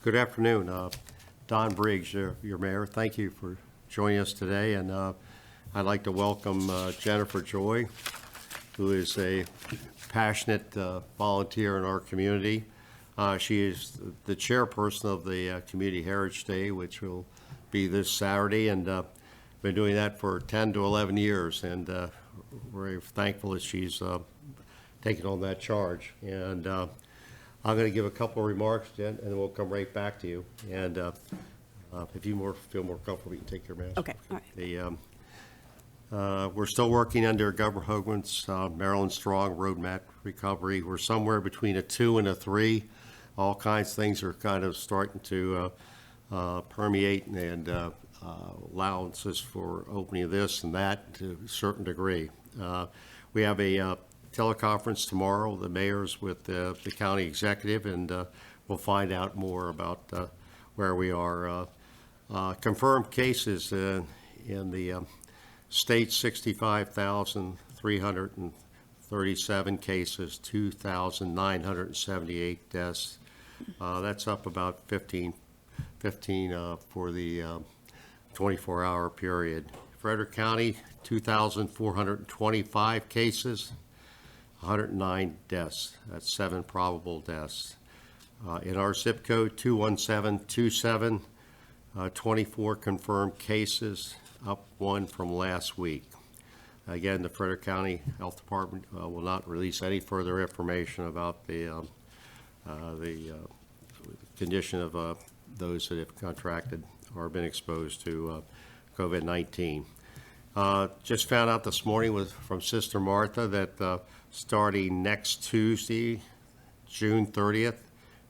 Good afternoon. Don Briggs, your mayor. Thank you for joining us today. And I'd like to welcome Jennifer Joy, who is a passionate volunteer in our community. She is the chairperson of the Community Heritage Day, which will be this Saturday, and been doing that for 10 to 11 years. And we're very thankful that she's taken on that charge. And I'm going to give a couple of remarks, Jen, and then we'll come right back to you. And if you feel more comfortable, you can take your mask. Okay, all right. We're still working under Governor Hogan's Maryland Strong Roadmap Recovery. We're somewhere between a 2 and a 3. All kinds of things are kind of starting to permeate and allowances for opening this and that to a certain degree. We have a teleconference tomorrow, the mayors with the county executive, and we'll find out more about where we are. Confirmed cases in the state, 65,337 cases, 2,978 deaths. That's up about 15 for the 24-hour period. Frederick County, 2,425 cases, 109 deaths. That's 7 probable deaths. In our zip code, 21727, 24 confirmed cases, up 1 from last week. Again, the Frederick County Health Department will not release any further information about the condition of those that have contracted or been exposed to COVID-19. Just found out this morning from Sister Martha that starting next Tuesday, June 30th,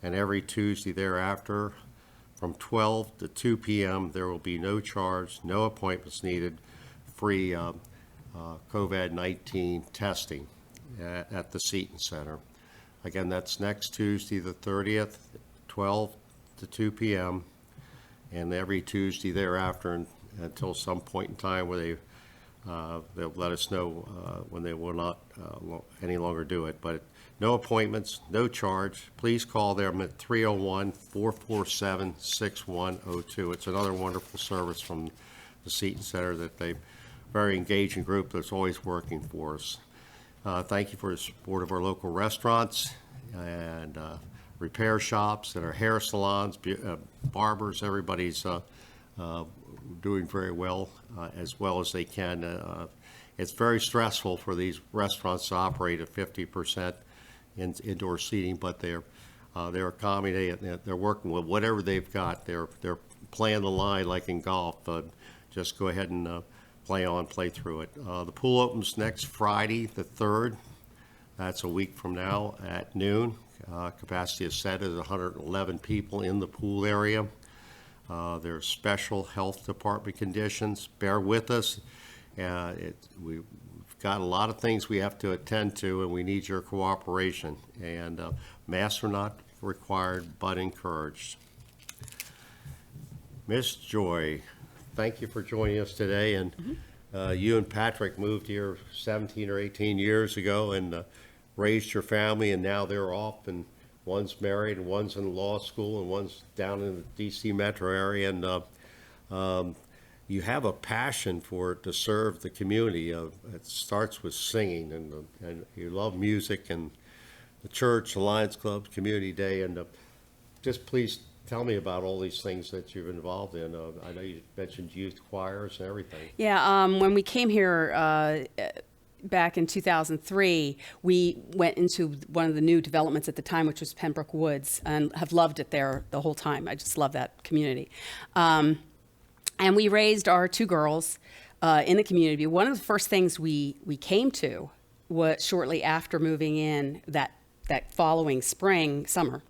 and every Tuesday thereafter, from 12 to 2 p.m., there will be no charge, no appointments needed, free COVID-19 testing at the Seton Center. Again, that's next Tuesday, the 30th, 12 to 2 p.m., and every Tuesday thereafter until some point in time where they'll let us know when they will not any longer do it. But no appointments, no charge. Please call them at 301-447-6102. It's another wonderful service from the Seton Center that they very engaging group that's always working for us. Thank you for the support of our local restaurants and repair shops and our hair salons, barbers. Everybody's doing very well as they can. It's very stressful for these restaurants to operate at 50% indoor seating, but they're accommodating. They're working with whatever they've got. They're playing the line like in golf. Just go ahead and play through it. The pool opens next Friday, the 3rd. That's a week from now at noon. Capacity is set at 111 people in the pool area. There's special health department conditions. Bear with us. We've got a lot of things we have to attend to, and we need your cooperation. And masks are not required, but encouraged. Miss Joy, thank you for joining us today. And you and Patrick moved here 17 or 18 years ago and raised your family, and now they're off, and one's married, and one's in law school, and one's down in the D.C. metro area. And you have a passion to serve the community. It starts with singing, and you love music and the church, the Lions Club, Community Day. And just please tell me about all these things that you've involved in. I know you mentioned youth choirs and everything. Yeah, when we came here back in 2003, we went into one of the new developments at the time, which was Pembroke Woods, and have loved it there the whole time. I just love that community. And we raised our 2 girls in the community. One of the first things we came to was shortly after moving in that following summer,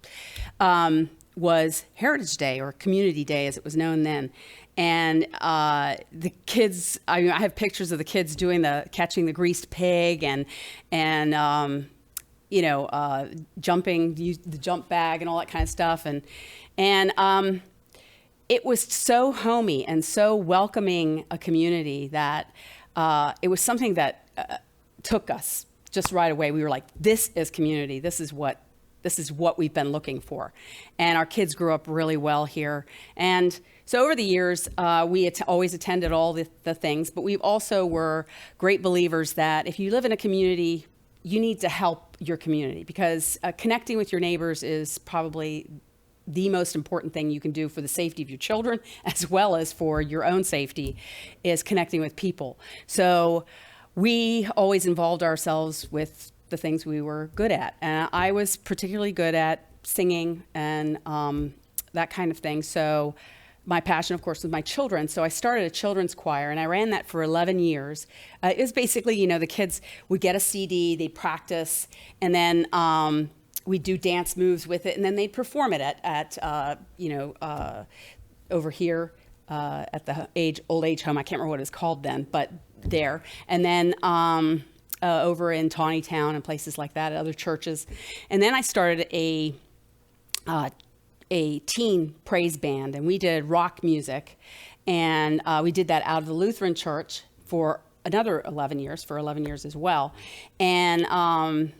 was Heritage Day, or Community Day as it was known then. And the kids, I have pictures of the kids catching the greased pig and jumping, the jump bag and all that kind of stuff. And it was so homey and so welcoming a community that it was something that took us just right away. We were like, this is community. This is what This is what we've been looking for. And our kids grew up really well here. And so over the years, we always attended all the things, but we also were great believers that if you live in a community, you need to help your community, because connecting with your neighbors is probably the most important thing you can do for the safety of your children, as well as for your own safety, is connecting with people. So we always involved ourselves with the things we were good at. And I was particularly good at singing and that kind of thing. So my passion, of course, was my children. So I started a children's choir, and I ran that for 11 years. It was basically, the kids would get a CD, they'd practice, and then we'd do dance moves with it, and then they'd perform it at over here at the old age home. I can't remember what it's called then, but there. And then over in Tawnytown and places like that, at other churches. And then I started a teen praise band, and we did rock music, and we did that out of the Lutheran church for another 11 years as well. And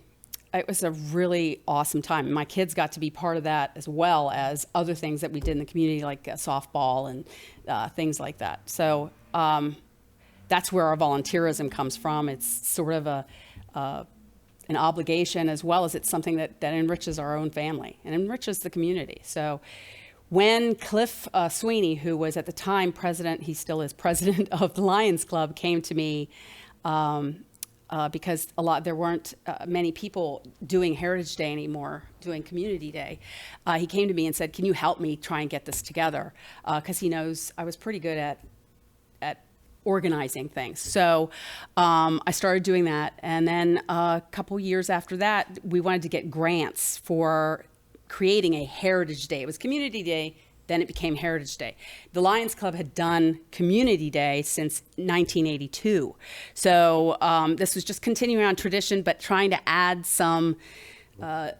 it was a really awesome time. My kids got to be part of that, as well as other things that we did in the community, like softball and things like that. So that's where our volunteerism comes from. It's sort of an obligation, as well as it's something that enriches our own family and enriches the community. So when Cliff Sweeney, who was at the time president, he still is president of the Lions Club, came to me because there weren't many people doing Heritage Day anymore, doing Community Day. He came to me and said, "Can you help me try and get this together?" Because he knows I was pretty good at organizing things. So I started doing that. And then a couple years after that, we wanted to get grants for creating a Heritage Day. It was Community Day, then it became Heritage Day. The Lions Club had done Community Day since 1982. So this was just continuing on tradition, but trying to add some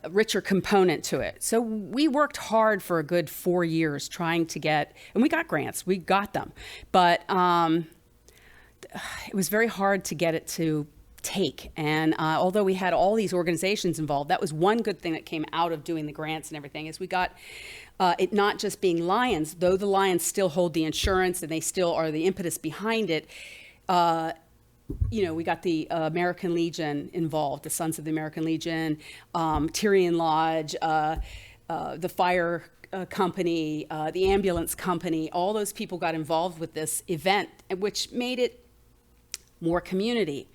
richer component to it. So we worked hard for a good 4 years trying to get, and we got grants, we got them. But it was very hard to get it to take. And although we had all these organizations involved, that was one good thing that came out of doing the grants and everything, is we got it not just being Lions, though the Lions still hold the insurance and they still are the impetus behind it. We got the American Legion involved, the Sons of the American Legion, Tyrion Lodge, the fire company, the ambulance company. All those people got involved with this event, which made it more community.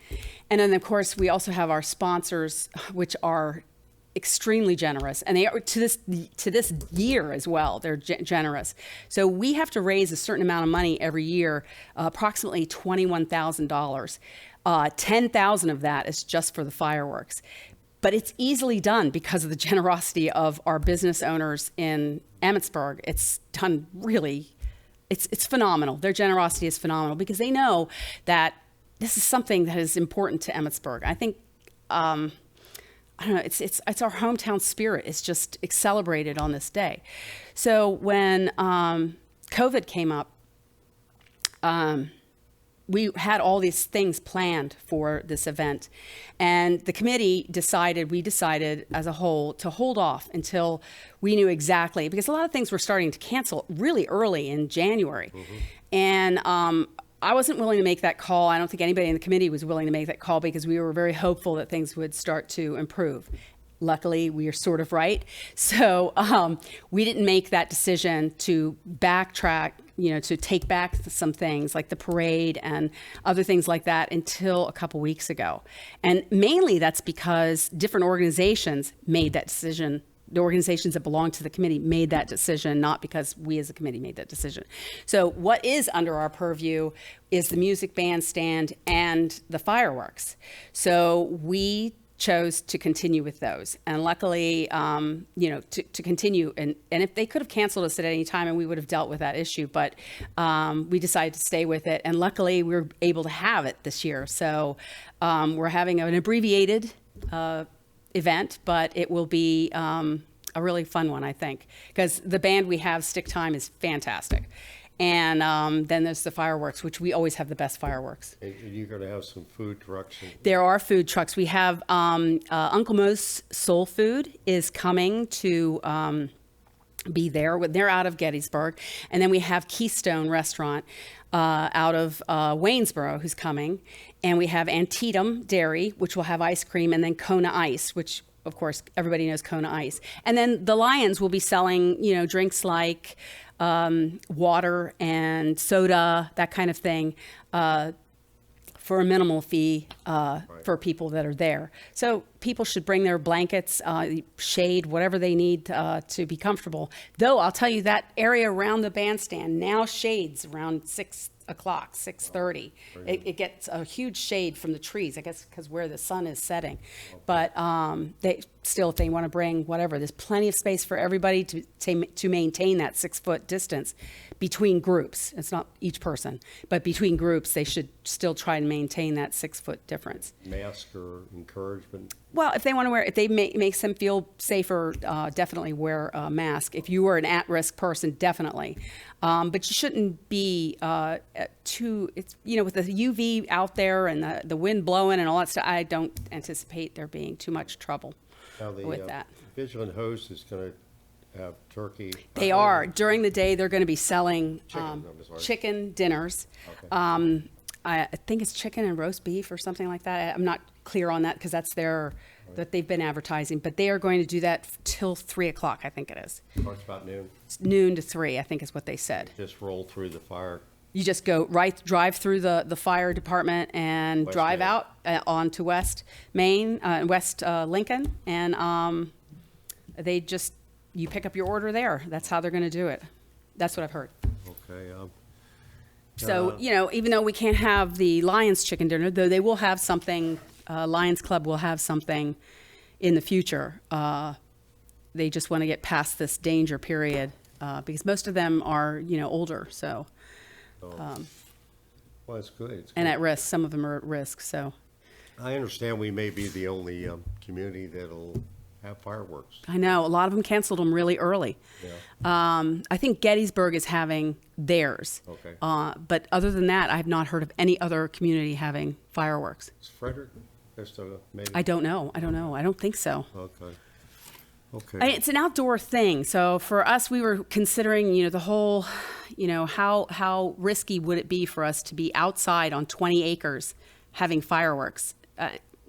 And then, of course, we also have our sponsors, which are extremely generous, and they are to this year as well. They're generous. So we have to raise a certain amount of money every year, approximately $21,000. 10,000 of that is just for the fireworks. But it's easily done because of the generosity of our business owners in Emmitsburg. It's done really, it's phenomenal. Their generosity is phenomenal because they know that this is something that is important to Emmitsburg. I think, I don't know, it's our hometown spirit. It's just celebrated on this day. So when COVID came up, we had all these things planned for this event. And the committee we decided as a whole to hold off until we knew exactly, because a lot of things were starting to cancel really early in January. Mm-hmm. And I wasn't willing to make that call. I don't think anybody in the committee was willing to make that call because we were very hopeful that things would start to improve. Luckily, we are sort of right. So we didn't make that decision to backtrack, to take back some things like the parade and other things like that until a couple weeks ago. And mainly that's because different organizations made that decision. The organizations that belong to the committee made that decision, not because we as a committee made that decision. So what is under our purview is the music bandstand and the fireworks. So we chose to continue with those. And luckily, to continue. And if they could have canceled us at any time, and we would have dealt with that issue, but we decided to stay with it. And luckily, we were able to have it this year. So we're having an abbreviated event, but it will be a really fun one, I think, because the band we have, Stick Time, is fantastic. And then there's the fireworks, which we always have the best fireworks. And you're going to have some food trucks. There are food trucks. We have Uncle Mo's Soul Food is coming to be there. They're out of Gettysburg. And then we have Keystone Restaurant out of Waynesboro who's coming. And we have Antietam Dairy, which will have ice cream, and then Kona Ice, which, of course, everybody knows Kona Ice. And then the Lions will be selling, drinks like water and soda, that kind of thing, for a minimal fee for people that are there. So people should bring their blankets, shade, whatever they need to be comfortable. Though I'll tell you that area around the bandstand now shades around 6 o'clock, 6:30. It gets a huge shade from the trees, I guess, because where the sun is setting. But they still, if they want to bring whatever, there's plenty of space for everybody to maintain that 6-foot distance between groups. It's not each person, but between groups, they should still try and maintain that 6-foot difference. Mask or encouragement? Well, if they want to wear, if they makes them feel safer, definitely wear a mask. If you are an at-risk person, definitely. But you shouldn't be too, it's, with the UV out there and the wind blowing and all that stuff, I don't anticipate there being too much trouble with that. Vigilant Host is going to have turkey. They are. During the day, they're going to be selling chicken dinners. Okay. I think it's chicken and roast beef or something like that. I'm not clear on that because that's that they've been advertising. But they are going to do that till 3 o'clock, I think it is. Starts about noon. It's noon to 3, I think is what they said. Just roll through the fire. You just drive through the fire department and West drive Main. out onto West Main, West Lincoln, and you pick up your order there. That's how they're going to do it. That's what I've heard. Okay. So, even though we can't have the Lions chicken dinner, though they will have something, Lions Club will have something in the future. They just want to get past this danger period because most of them are, older. So, Well, it's good. It's and good. at risk. Some of them are at risk. So I understand we may be the only community that'll have fireworks. I know a lot of them canceled them really early. Yeah. I think Gettysburg is having theirs. Okay. But other than that, I have not heard of any other community having fireworks. Is Frederick? There's still maybe. I don't know. I don't think so. Okay. Okay. It's an outdoor thing. So for us, we were considering, the whole, how risky would it be for us to be outside on 20 acres having fireworks?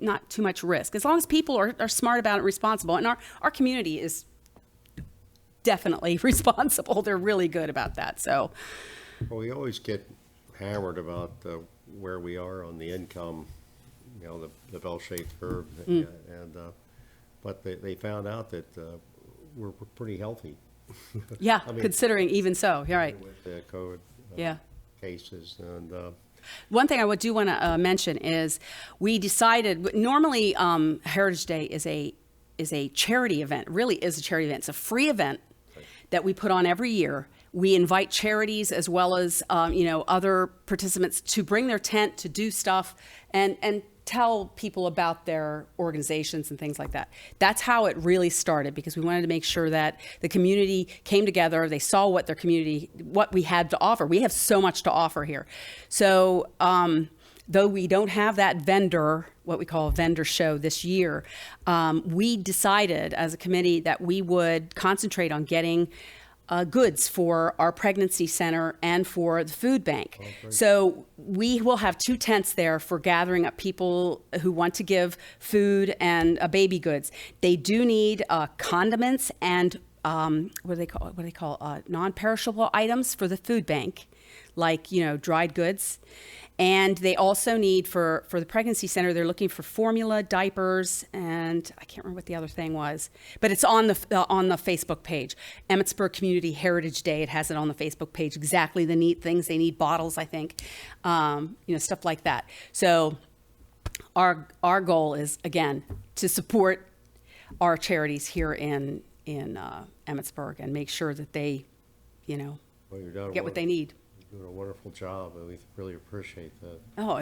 Not too much risk. As long as people are smart about it, responsible. And our community is definitely responsible. They're really good about that. So, Well, we always get hammered about where we are on the income, the bell-shaped curve, but they found out that we're pretty healthy. yeah, I mean, considering even so. You're right. with the COVID Yeah. cases, and One thing I do want to mention is we decided normally Heritage Day is a charity event. It really is a charity event. It's a free event that we put on every year. We invite charities as well as other participants to bring their tent to do stuff and tell people about their organizations and things like that. That's how it really started because we wanted to make sure that the community came together. They saw what we had to offer. We have so much to offer here. So though we don't have that what we call a vendor show this year, we decided as a committee that we would concentrate on getting goods for our pregnancy center and for the food bank. So we will have 2 tents there for gathering up people who want to give food and baby goods. They do need condiments and what do they call non-perishable items for the food bank, like dried goods. And they also need for the pregnancy center, they're looking for formula, diapers, and I can't remember what the other thing was, but it's on the Facebook page. Emmitsburg Community Heritage Day. It has it on the Facebook page. Exactly the neat things they need. Bottles, I think, stuff like that. So our goal is again to support our charities here in Emmitsburg and make sure that they, well, you're done get what they need. You're doing a wonderful job, and we really appreciate that. Oh,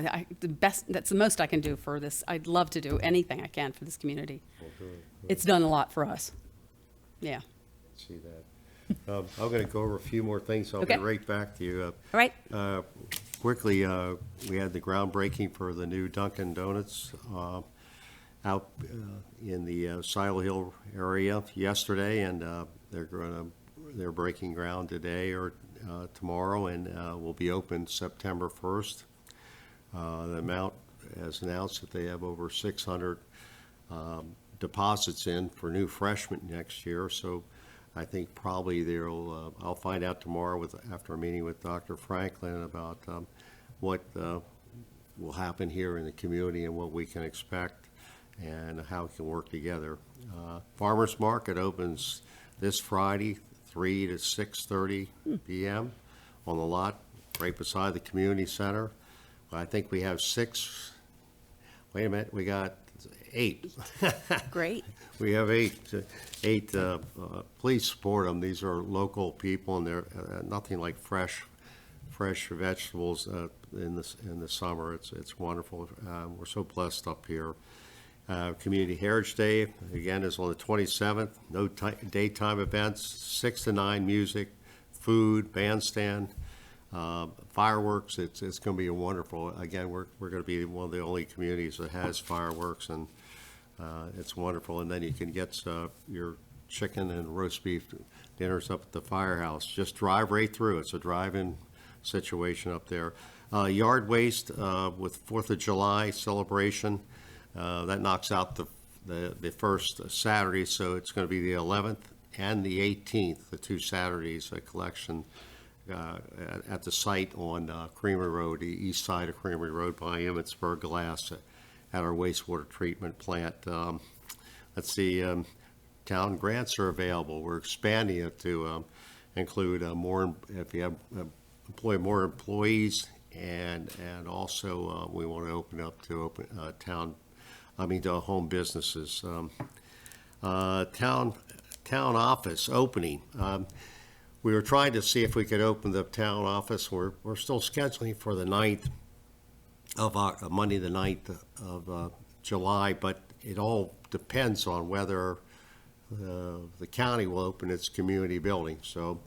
that's the most I can do for this. I'd love to do anything I can for this community. Well, good. It's done a lot for us. Yeah. See that. I'm going to go over a few more things. I'll Okay. be right back to you. All right. Quickly, we had the groundbreaking for the new Dunkin' Donuts out in the Silo Hill area yesterday, and they're breaking ground today or tomorrow, and will be open September 1st. The amount has announced that they have over 600 deposits in for new freshmen next year, so I think probably I'll find out tomorrow after a meeting with Dr. Franklin about what will happen here in the community and what we can expect and how we can work together. Farmers Market opens this Friday, 3 to 6:30 p.m. on the lot right beside the community center. I think we have 6. Wait a minute, we got 8. Great. We have eight. Please support them. These are local people, and they're nothing like fresh vegetables in the summer. It's wonderful. We're so blessed up here. Community Heritage Day again is on the 27th. No daytime events. 6 to 9 music, food, bandstand. Fireworks. It's going to be a wonderful. Again, we're going to be one of the only communities that has fireworks, and it's wonderful. And then you can get your chicken and roast beef dinners up at the firehouse. Just drive right through. It's a drive-in situation up there. Yard waste with 4th of July celebration. That knocks out the first Saturday, so it's going to be the 11th and the 18th, the 2 Saturdays, a collection at the site on Creamery Road, the east side of Creamery Road by Emmitsburg Glass at our wastewater treatment plant. Let's see, town grants are available. We're expanding it to include more, if you have employ more employees, and also we want to open up to to home businesses. Town office opening. We were trying to see if we could open the town office. We're still scheduling for the 9th of Monday, the 9th of July, but it all depends on whether the county will open its community building. So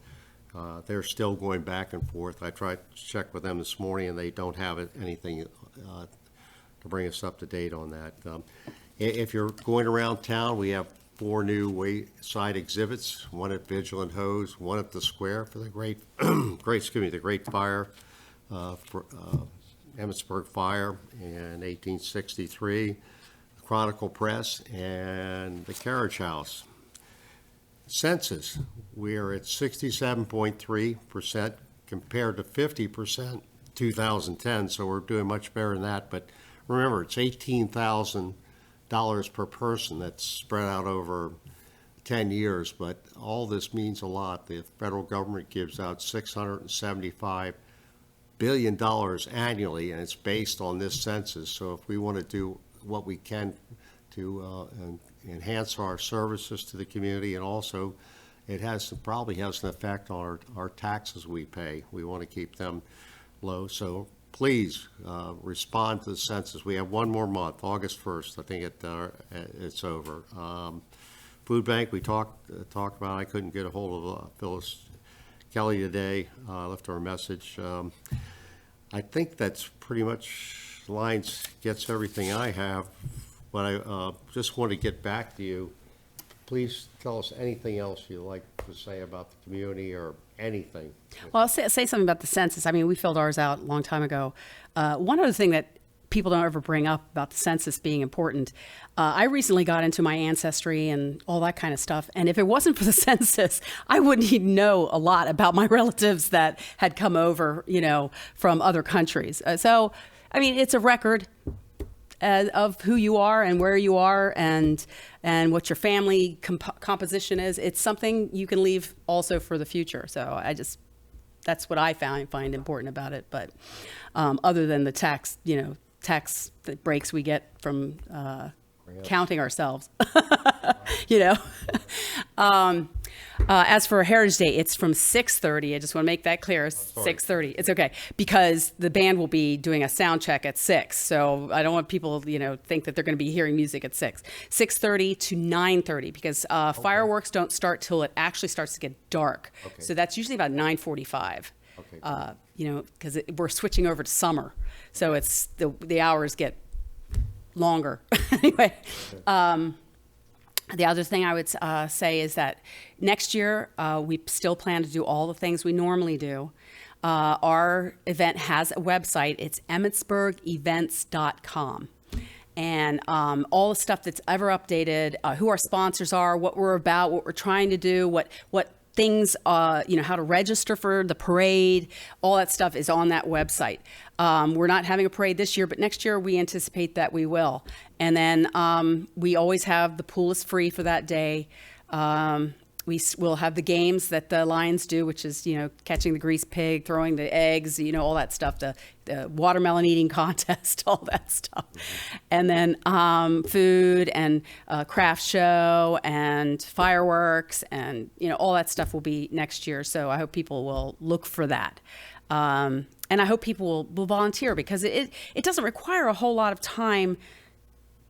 they're still going back and forth. I tried to check with them this morning, and they don't have anything to bring us up to date on that. If you're going around town, we have 4 new wayside exhibits, one at Vigilant Hose, one at the Square for the great fire, for Emmitsburg fire in 1863, the Chronicle Press, and the Carriage House. Census, we are at 67.3% compared to 50% 2010, so we're doing much better than that. But remember, it's $18,000 per person that's spread out over 10 years, but all this means a lot. The federal government gives out $675 billion annually, and it's based on this census. So if we want to do what we can to enhance our services to the community, and also it probably has an effect on our taxes we pay. We want to keep them low. So please respond to the census. We have one more month, August 1st. I think it's over. Food bank, we talked about. I couldn't get a hold of Phyllis Kelly today. Left her a message. I think that's pretty much gets everything I have. But I just want to get back to you. Please tell us anything else you'd like to say about the community or anything. Well, I'll say something about the census. I mean, we filled ours out a long time ago. One other thing that people don't ever bring up about the census being important, I recently got into my ancestry and all that kind of stuff. And if it wasn't for the census, I wouldn't even know a lot about my relatives that had come over, from other countries. So, I mean, it's a record of who you are and where you are and what your family composition is. It's something you can leave also for the future. So that's what I find important about it. But other than the tax breaks we get from counting ourselves, As for Heritage Day, it's from 6:30. I just want to make that clear. sorry. 6:30. It's okay because the band will be doing a sound check at 6. So I don't want people, think that they're going to be hearing music at 6. 6:30 to 9:30 because fireworks don't start till it actually starts to get dark. Okay. So that's usually about 9:45. Okay. Because we're switching over to summer, so it's the hours get longer. Anyway. The other thing I would say is that next year we still plan to do all the things we normally do. Our event has a website. It's emmitsburgevents.com. And all the stuff that's ever updated, who our sponsors are, what we're about, what we're trying to do, what things, how to register for the parade, all that stuff is on that website. We're not having a parade this year, but next year we anticipate that we will. And then we always have the pool is free for that day. We will have the games that the Lions do, which is, catching the grease pig, throwing the eggs, all that stuff, the watermelon eating contest, all that stuff. And then food and craft show and fireworks and, all that stuff will be next year. So I hope people will look for that. And I hope people will volunteer because it doesn't require a whole lot of time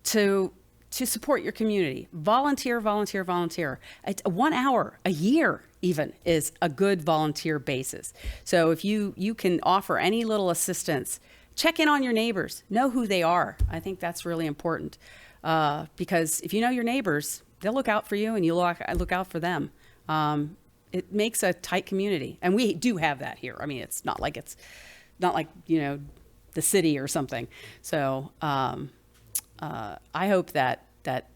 to support your community. Volunteer. 1 hour a year even is a good volunteer basis. So if you can offer any little assistance, check in on your neighbors, know who they are. I think that's really important because if you know your neighbors, they'll look out for you and you look out for them. It makes a tight community, and we do have that here. I mean, it's not like the city or something. So I hope that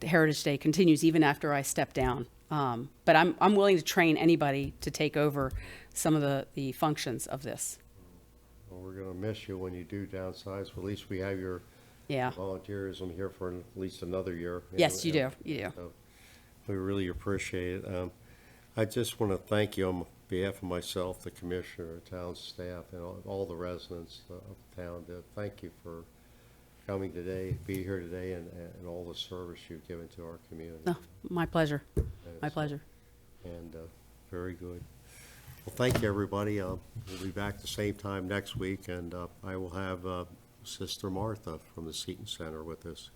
Heritage Day continues even after I step down. But I'm willing to train anybody to take over some of the functions of this. Well, we're going to miss you when you do downsize. At least we have your volunteerism here for at least another year. Yes, you do. So we really appreciate it. I just want to thank you on behalf of myself, the commissioner, town staff, and all the residents of town. Thank you for coming today, be here today, and all the service you've given to our community. Oh, my pleasure. My pleasure. And very good. Well, thank you, everybody. We'll be back the same time next week, and I will have Sister Martha from the Seton Center with us.